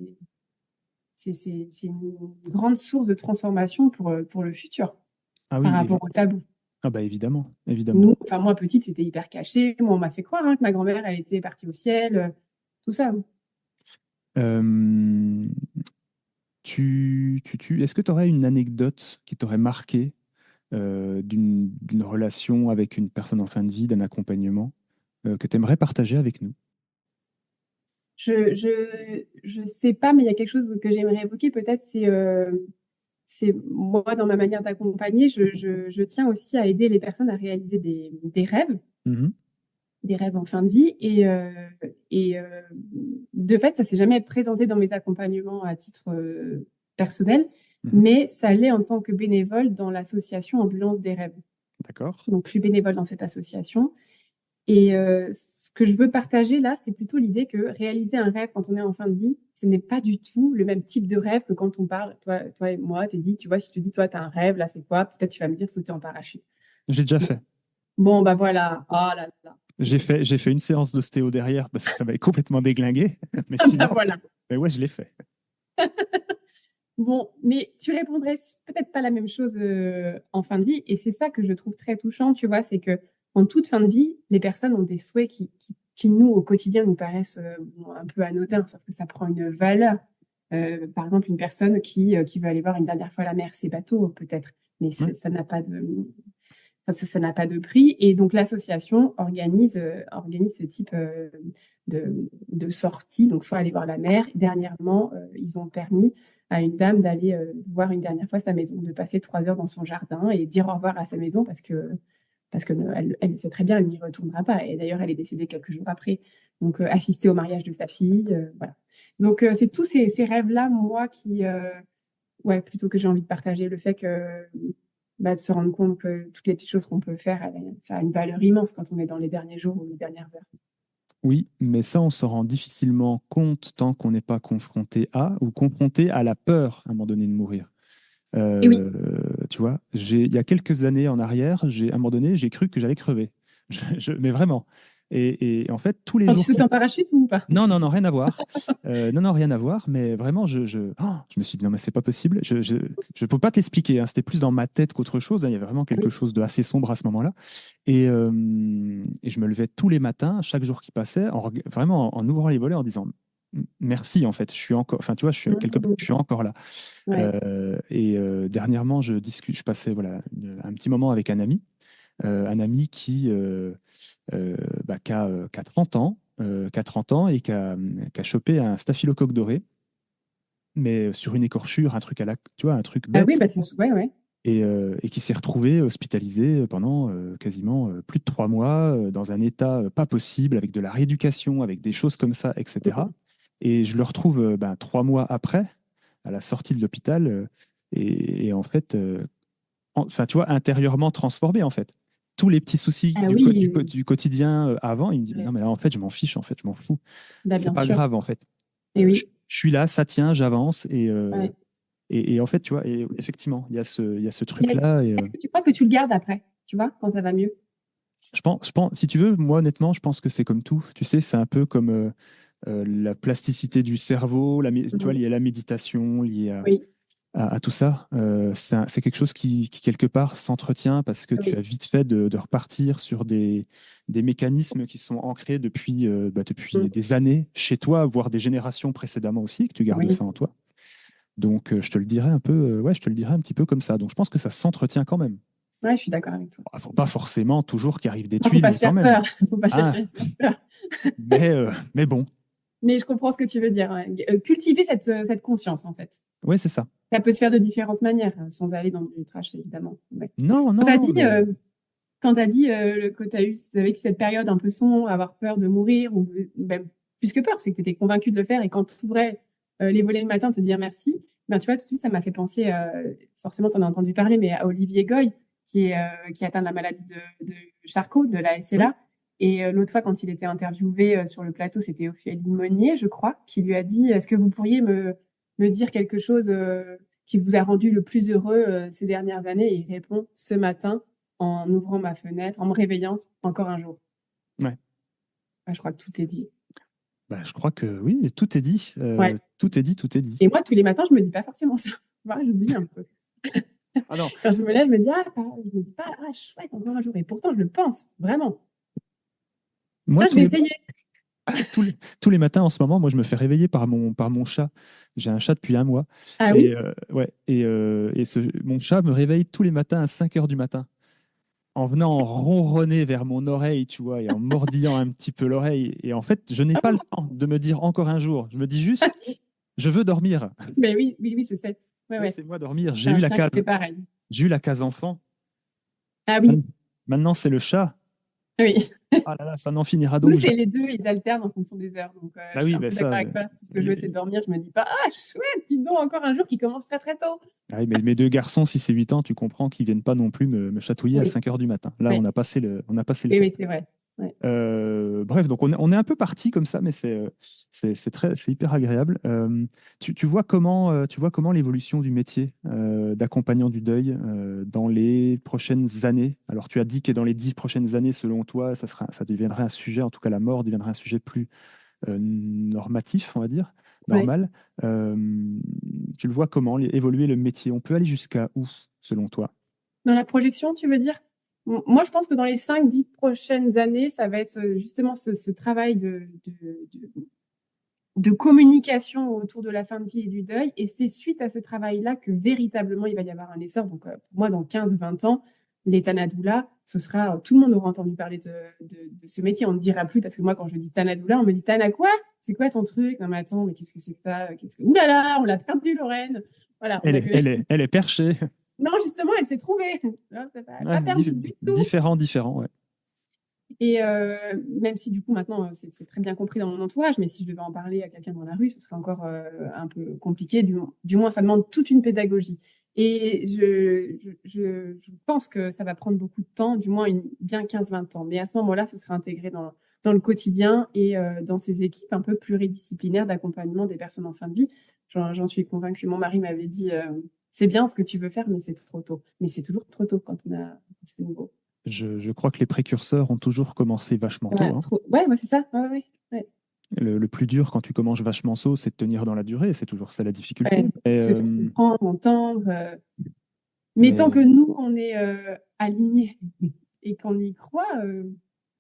une grande source de transformation pour le futur Ah par oui, rapport au tabou. ah bah évidemment, évidemment. Nous, enfin moi petite, c'était hyper caché. Moi, on m'a fait croire que ma grand-mère, elle était partie au ciel, tout ça. Euh, Est-ce que tu aurais une anecdote qui t'aurait marqué d'une relation avec une personne en fin de vie, d'un accompagnement, que tu aimerais partager avec nous? Je sais pas, mais il y a quelque chose que j'aimerais évoquer peut-être, c'est moi dans ma manière d'accompagner, je tiens aussi à aider les personnes à réaliser Mhm, des rêves en fin de vie. Et de fait, ça s'est jamais présenté dans mes accompagnements à titre personnel, mhm. mais ça l'est en tant que bénévole dans l'association Ambulance des rêves. D'accord. Donc, je suis bénévole dans cette association. Et ce que je veux partager là, c'est plutôt l'idée que réaliser un rêve quand on est en fin de vie, ce n'est pas du tout le même type de rêve que quand on parle. Toi et moi, t'es dit, tu vois, si je te dis, toi, tu as un rêve, là, c'est quoi? Peut-être tu vas me dire sauter en parachute. J'ai déjà Bon, fait. bon, bah voilà. Oh là là. J'ai fait une séance d'ostéo derrière parce que ça m'avait complètement déglingué. Mais Bah sinon, voilà. mais ouais, je l'ai fait. Bon, mais tu répondrais peut-être pas la même chose en fin de vie. Et c'est ça que je trouve très touchant, tu vois, c'est que en toute fin de vie, les personnes ont des souhaits qui nous, au quotidien, nous paraissent bon, un peu anodins, sauf que ça prend une valeur. Par exemple, une personne qui veut aller voir une dernière fois la mer, c'est bateau, peut-être, mais Ouais. ça n'a pas de, enfin, ça n'a pas de prix. Et donc, l'association organise ce type de sortie, donc soit aller voir la mer. Dernièrement, ils ont permis à une dame d'aller voir une dernière fois sa maison, de passer 3 heures dans son jardin et dire au revoir à sa maison parce que elle le sait très bien, elle n'y retournera pas. Et d'ailleurs, elle est décédée quelques jours après. Donc, assister au mariage de sa fille, voilà. Donc, c'est tous ces rêves-là, moi, ouais, plutôt que j'ai envie de partager le fait que de se rendre compte que toutes les petites choses qu'on peut faire, ça a une valeur immense quand on est dans les derniers jours ou les dernières heures. Oui, mais ça, on s'en rend difficilement compte tant qu'on n'est pas confronté à ou confronté à la peur à un moment donné de mourir. Et oui, Euh, Tu vois, il y a quelques années en arrière, à un moment donné, j'ai cru que j'allais crever. Mais vraiment. Et en fait, tous les quand tu jours sautes qui... en parachute ou pas? Non, non, non, rien à voir. Non, non, rien à voir. Mais vraiment, je me suis dit, non, mais c'est pas possible. Je peux pas t'expliquer, hein. C'était plus dans ma tête qu'autre chose, hein. Il y avait vraiment quelque Oui, chose de assez sombre à ce moment-là. Et je me levais tous les matins, chaque jour qui passait, vraiment en ouvrant les volets, en disant merci, en fait. Je suis encore, enfin, tu vois, quelque part, je mmh, suis encore là. ouais. Dernièrement, je passais voilà, un petit moment avec un ami qui a 30 ans, et qui a chopé un staphylocoque doré, mais sur une écorchure, un truc tu vois, un truc Ah oui, bête, bah ouais, ouais. et qui s'est retrouvé hospitalisé pendant quasiment plus de 3 mois, dans un état pas possible, avec de la rééducation, avec des choses comme ça, etc. Mmh. Et je le retrouve 3 mois après, à la sortie de l'hôpital, et en fait, enfin, tu vois, intérieurement transformé, en fait. Tous les petits soucis Ah oui, du quotidien avant, il me dit, mais ouais. non, mais là, en fait, je m'en fiche, en fait, je m'en fous. Bah, C'est bien pas sûr. grave, en fait. Et Je suis là, ça tient, j'avance, ouais. et en fait, tu vois, et effectivement, il y a ce Mais truc-là, est-ce que tu crois que tu le gardes après, tu vois, quand ça va mieux? si tu veux, moi, honnêtement, je pense que c'est comme tout. Tu sais, c'est un peu comme la plasticité du cerveau, tu vois, Mhm. lié à la méditation, lié Oui, à tout ça. C'est quelque chose qui, quelque part, s'entretient parce que tu as oui. vite fait de repartir sur des mécanismes qui sont ancrés depuis Mhm. des années chez toi, voire des générations précédemment aussi, que tu gardes Oui. ça en toi. Donc, je te le dirais un peu, ouais, je te le dirais un petit peu comme ça. Donc, je pense que ça s'entretient quand même. Ouais, je suis d'accord avec toi. Il ne faut pas forcément toujours qu'il arrive des Il faut tuiles, pas mais se quand faire même. peur. Faut pas chercher Hein, à se faire peur. mais bon, Mais je comprends ce que tu veux dire, ouais. Cultiver cette conscience, en fait. ouais, c'est ça. Ça peut se faire de différentes manières, sans aller dans du trash, évidemment. Ouais. Non, Quand non, tu as non, dit, mais que tu as vécu cette période un peu sombre, avoir peur de mourir, ou même plus que peur, c'est que tu étais convaincu de le faire, et quand tu ouvrais les volets le matin, te dire merci, ben, tu vois, tout de suite, ça m'a fait penser, forcément, tu en as entendu parler, mais à Olivier Goy, qui est atteint de la maladie de Charcot, de la oui. SLA. Et l'autre fois, quand il était interviewé sur le plateau, c'était Ophélie Monnier, je crois, qui lui a dit, est-ce que vous pourriez me dire quelque chose qui vous a rendu le plus heureux ces dernières années? Et il répond, ce matin, en ouvrant ma fenêtre, en me réveillant, encore un jour. Ouais. Ouais, je crois que tout est dit. Bah, je crois que oui, tout est dit. Ouais. Tout est dit, tout est dit. Et moi, tous les matins, je me dis pas forcément ça. Voilà, j'oublie un peu. Ah non, Quand je me lève, je me dis, je me dis pas, chouette, encore un jour. Et pourtant, je le pense, vraiment. moi, Ça, je tous vais les, essayer. Tous les matins en ce moment, moi, je me fais réveiller par mon chat. J'ai un chat depuis un mois. Ah oui? Ouais, mon chat me réveille tous les matins à 5 heures du matin en venant ronronner vers mon oreille, tu vois, et en mordillant un petit peu l'oreille. Et en fait, je n'ai Ah pas le bon? temps de me dire encore un jour. Je me dis juste, je veux dormir. Mais oui, oui, oui, je sais. Ouais, ouais. Laissez-moi dormir. J'ai un chien qui fait pareil. J'ai eu la case enfant. Ah Man- oui, Maintenant, c'est le chat. oui. Ah là là, ça n'en finira Nous, donc c'est jamais. les deux, ils alternent en fonction des heures. Donc, Bah je suis oui, un bah peu ça. d'accord avec toi. Tout ce que je veux, c'est Les- dormir. Je me dis pas, ah, chouette, dis donc, encore un jour qui commence très, très tôt. Ah oui, mais mes deux garçons, si c'est 8 ans, tu comprends qu'ils viennent pas non plus me chatouiller à Oui, 5 heures du matin. Là, oui, on a passé le oui, cap. oui, c'est vrai. Ouais. Bref, donc on est un peu parti comme ça, mais c'est hyper agréable. Tu vois comment l'évolution du métier d'accompagnant du deuil dans les prochaines années. Alors, tu as dit que dans les 10 prochaines années, selon toi, ça deviendrait un sujet, en tout cas la mort deviendrait un sujet plus normatif, on va dire, Ouais. normal. Euh, Tu le vois comment évoluer le métier? On peut aller jusqu'à où, selon toi? Dans la projection, tu veux dire? Moi, je pense que dans les 5, 10 prochaines années, ça va être justement ce travail de communication autour de la fin de vie et du deuil. Et c'est suite à ce travail-là que véritablement il va y avoir un essor. Donc, pour moi, dans 15, 20 ans, les Tanadoula, ce sera, tout le monde aura entendu parler de ce métier. On ne dira plus, parce que moi, quand je dis Tanadoula, on me dit Tana quoi? C'est quoi ton truc? Non, mais attends, mais qu'est-ce que c'est que ça? Ouh là là, on l'a perdu, Lorraine. Voilà, on a eu. Elle est perchée. Non, justement, elle s'est trouvée. Elle n'a pas perdu du tout. Différent, ouais. Et même si du coup maintenant c'est très bien compris dans mon entourage, mais si je devais en parler à quelqu'un dans la rue, ce serait encore un peu compliqué. Du moins, ça demande toute une pédagogie. Et je pense que ça va prendre beaucoup de temps, du moins bien 15, 20 ans. Mais à ce moment-là, ce sera intégré dans le quotidien et dans ces équipes un peu pluridisciplinaires d'accompagnement des personnes en fin de vie. J'en suis convaincue. Mon mari m'avait dit, c'est bien ce que tu veux faire, mais c'est trop tôt. Mais c'est toujours trop tôt quand c'est nouveau. Je crois que les précurseurs ont toujours commencé vachement tôt, Ouais, hein. ouais, ouais, c'est ça. Ouais, ouais, ouais. Le plus dur quand tu commences vachement tôt, c'est de tenir dans la durée. C'est toujours ça la difficulté. Ouais. Se faire comprendre, entendre. Mais tant que Mais nous, on est alignés et qu'on y croit,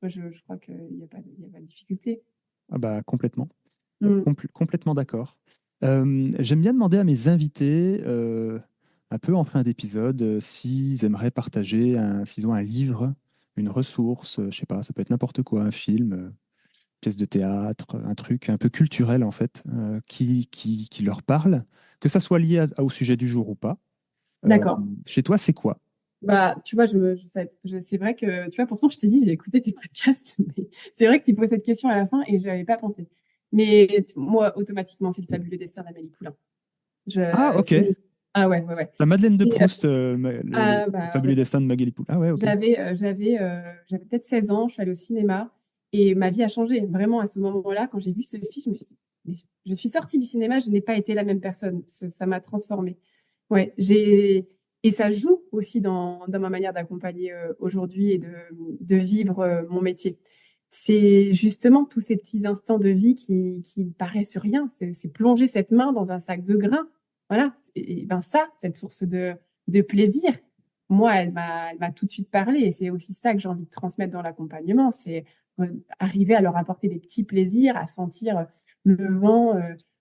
moi, je crois qu'il n'y a pas de difficulté. ah bah, complètement. Mm. Complètement d'accord. J'aime bien demander à mes invités, un peu en fin d'épisode, s'ils aimeraient partager, s'ils ont un livre, une ressource, je sais pas, ça peut être n'importe quoi, un film, pièce de théâtre, un truc un peu culturel en fait, qui leur parle, que ça soit lié au sujet du jour ou pas. Euh, D'accord. Chez toi, c'est quoi? Bah, tu vois, c'est vrai que, tu vois, pourtant, je t'ai dit, j'ai écouté tes podcasts, mais c'est vrai que tu poses cette question à la fin et je n'avais pas pensé. Mais moi, automatiquement, c'est le fabuleux destin d'Amélie Poulain. Ah, ok. Ah ouais, ouais, ouais. La Madeleine de C'est, Proust, ah, le bah, fabuleux ouais. destin de Magali Poulain. Ah ouais, ok. J'avais peut-être 16 ans, je suis allée au cinéma et ma vie a changé. Vraiment, à ce moment-là, quand j'ai vu ce film, je me suis dit, mais je suis sortie du cinéma, je n'ai pas été la même personne. Ça m'a transformée. Ouais, et ça joue aussi dans ma manière d'accompagner aujourd'hui et de vivre mon métier. C'est justement tous ces petits instants de vie qui paraissent rien. C'est plonger cette main dans un sac de grains. Voilà. Et ben ça, cette source de plaisir, moi, elle m'a tout de suite parlé. Et c'est aussi ça que j'ai envie de transmettre dans l'accompagnement. C'est arriver à leur apporter des petits plaisirs, à sentir le vent, euh,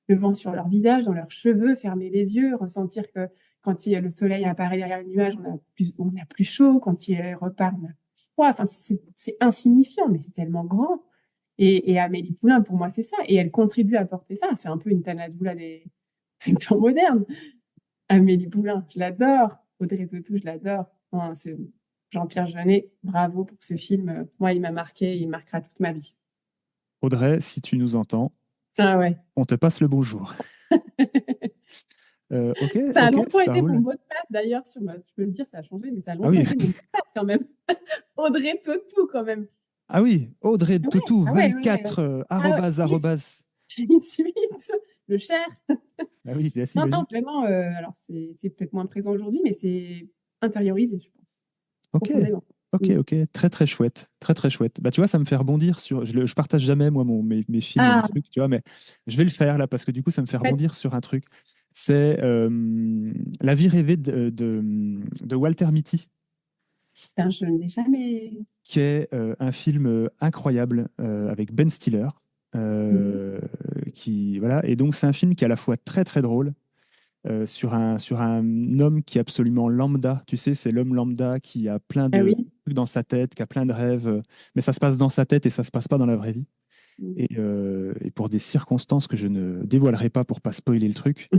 le vent sur leur visage, dans leurs cheveux, fermer les yeux, ressentir que quand le soleil apparaît derrière le nuage, on a plus chaud. Quand il repart, on a plus froid. Enfin, c'est insignifiant, mais c'est tellement grand. Et Amélie Poulain, pour moi, c'est ça. Et elle contribue à apporter ça. C'est un peu une Tanadoula des temps modernes. Amélie Poulain, je l'adore. Audrey Tautou, je l'adore. Enfin, Jean-Pierre Jeunet, bravo pour ce film. Moi, il m'a marqué, il marquera toute ma vie. Audrey, si tu nous entends, Ah ouais. on te passe le bonjour. Ok, Ça a ok, longtemps ça été mon roule. mot de passe d'ailleurs tu peux le dire, ça a changé, mais ça a Ah longtemps oui, été mon mot de passe quand même. Audrey Tautou quand même. ah oui, Audrey Ah ouais, Tautou, ah ouais, ouais, ouais. 24, Ah ouais, arrobase. une suite, le Cher. Ah oui, c'est assez Non, non, logique. vraiment, alors c'est peut-être moins présent aujourd'hui, mais c'est intériorisé, je pense, Ok, profondément. ok, Mm. ok, très très chouette, très très chouette. Bah tu vois, ça me fait rebondir sur, je partage jamais moi mes films et mes Ah, trucs, tu vois, mais je vais le faire là parce que du coup ça me fait en fait, rebondir sur un truc. C'est La vie rêvée de Walter Mitty, ben, je ne l'ai jamais. qui est un film incroyable avec Ben Stiller. Voilà. Et donc, c'est un film qui est à la fois très, très drôle, sur un homme qui est absolument lambda. Tu sais, c'est l'homme lambda qui a plein Ah de oui. trucs dans sa tête, qui a plein de rêves, mais ça se passe dans sa tête et ça se passe pas dans la vraie vie. Et pour des circonstances que je ne dévoilerai pas pour pas spoiler le truc,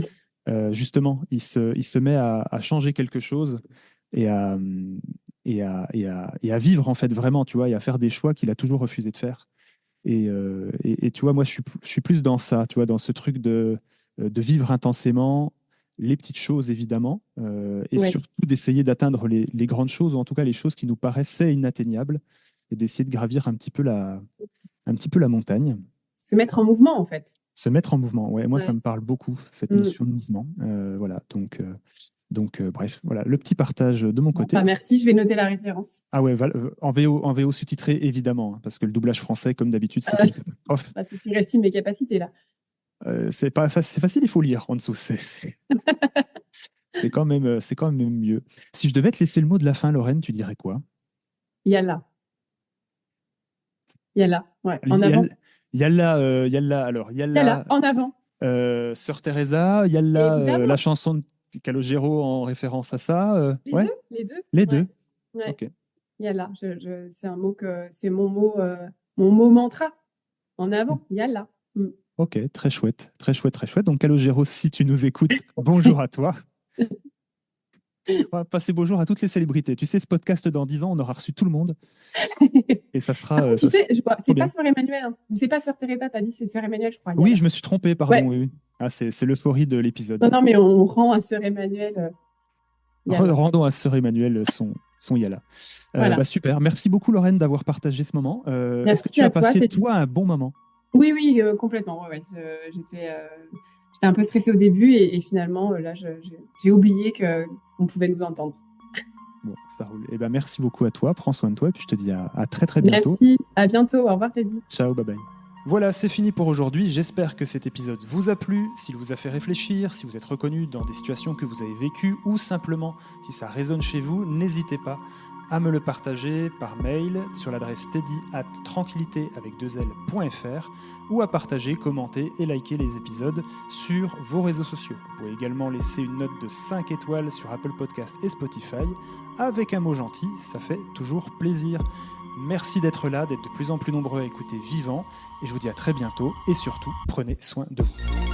justement, il se met à changer quelque chose et à vivre, en fait, vraiment, tu vois, et à faire des choix qu'il a toujours refusé de faire. Et tu vois, moi, je suis plus dans ça, tu vois, dans ce truc de vivre intensément les petites choses, évidemment, et Ouais. surtout d'essayer d'atteindre les grandes choses, ou en tout cas les choses qui nous paraissaient inatteignables, et d'essayer de gravir un petit peu la montagne. Se mettre en mouvement, en fait. Se mettre en mouvement, ouais, moi, ça Ouais. me parle beaucoup, cette Mm. notion de mouvement. Voilà, donc, bref, voilà, le petit partage de mon Bon, côté. bah, merci, je vais noter la référence. Ah ouais, en VO sous-titré, évidemment, hein, parce que le doublage français, comme d'habitude, c'est Euh, une catastrophe. Parce que tu estimes mes capacités, là. C'est facile, il faut lire en dessous. C'est quand même mieux. Si je devais te laisser le mot de la fin, Lorraine, tu dirais quoi? Yalla. Yalla. Ouais. En avant. Yal- Yalla, Yalla, alors, Yalla. Yalla, En avant. Sœur Teresa, Yalla, la Évidemment. chanson de Calogero en référence à ça. Les Ouais, deux. Les deux. les Ouais. deux. Ouais. Ok. Yalla. C'est un mot c'est mon mot mantra. En avant. Yalla. Mm. Ok, très chouette, très chouette, très chouette. Donc, Calogero, si tu nous écoutes, bonjour à toi. On va passer bonjour à toutes les célébrités. Tu sais, ce podcast, dans 10 ans, on aura reçu tout le monde et ça sera, Par contre, tu sais, trop c'est pas bien. Sœur Emmanuel. Hein. C'est pas Sœur Teresa, t'as dit, c'est Sœur Emmanuel, je crois. Oui, Yalla. je me suis trompé, pardon. Ouais. Oui, oui. Ah, c'est l'euphorie de l'épisode. Non, non, mais on rend à Sœur Emmanuel. Yalla. Rendons à Sœur Emmanuel son Yala. Voilà. Super. Merci beaucoup, Lorraine, d'avoir partagé ce moment. Est-ce que Merci tu as à toi, passé, Teddy. toi, un bon moment? Oui, oui, complètement. Ouais, ouais. J'étais un peu stressée au début et finalement, là, j'ai oublié qu'on pouvait nous entendre. Bon, ça roule. Eh ben, merci beaucoup à toi. Prends soin de toi et puis je te dis à très, très bientôt. Merci. À bientôt. Au revoir, Teddy. Ciao, bye bye. Voilà, c'est fini pour aujourd'hui. J'espère que cet épisode vous a plu, s'il vous a fait réfléchir, si vous êtes reconnu dans des situations que vous avez vécues ou simplement si ça résonne chez vous, n'hésitez pas à me le partager par mail sur l'adresse teddy@tranquillité avec 2l.fr ou à partager, commenter et liker les épisodes sur vos réseaux sociaux. Vous pouvez également laisser une note de 5 étoiles sur Apple Podcast et Spotify avec un mot gentil, ça fait toujours plaisir. Merci d'être là, d'être de plus en plus nombreux à écouter Vivant, et je vous dis à très bientôt, et surtout, prenez soin de vous.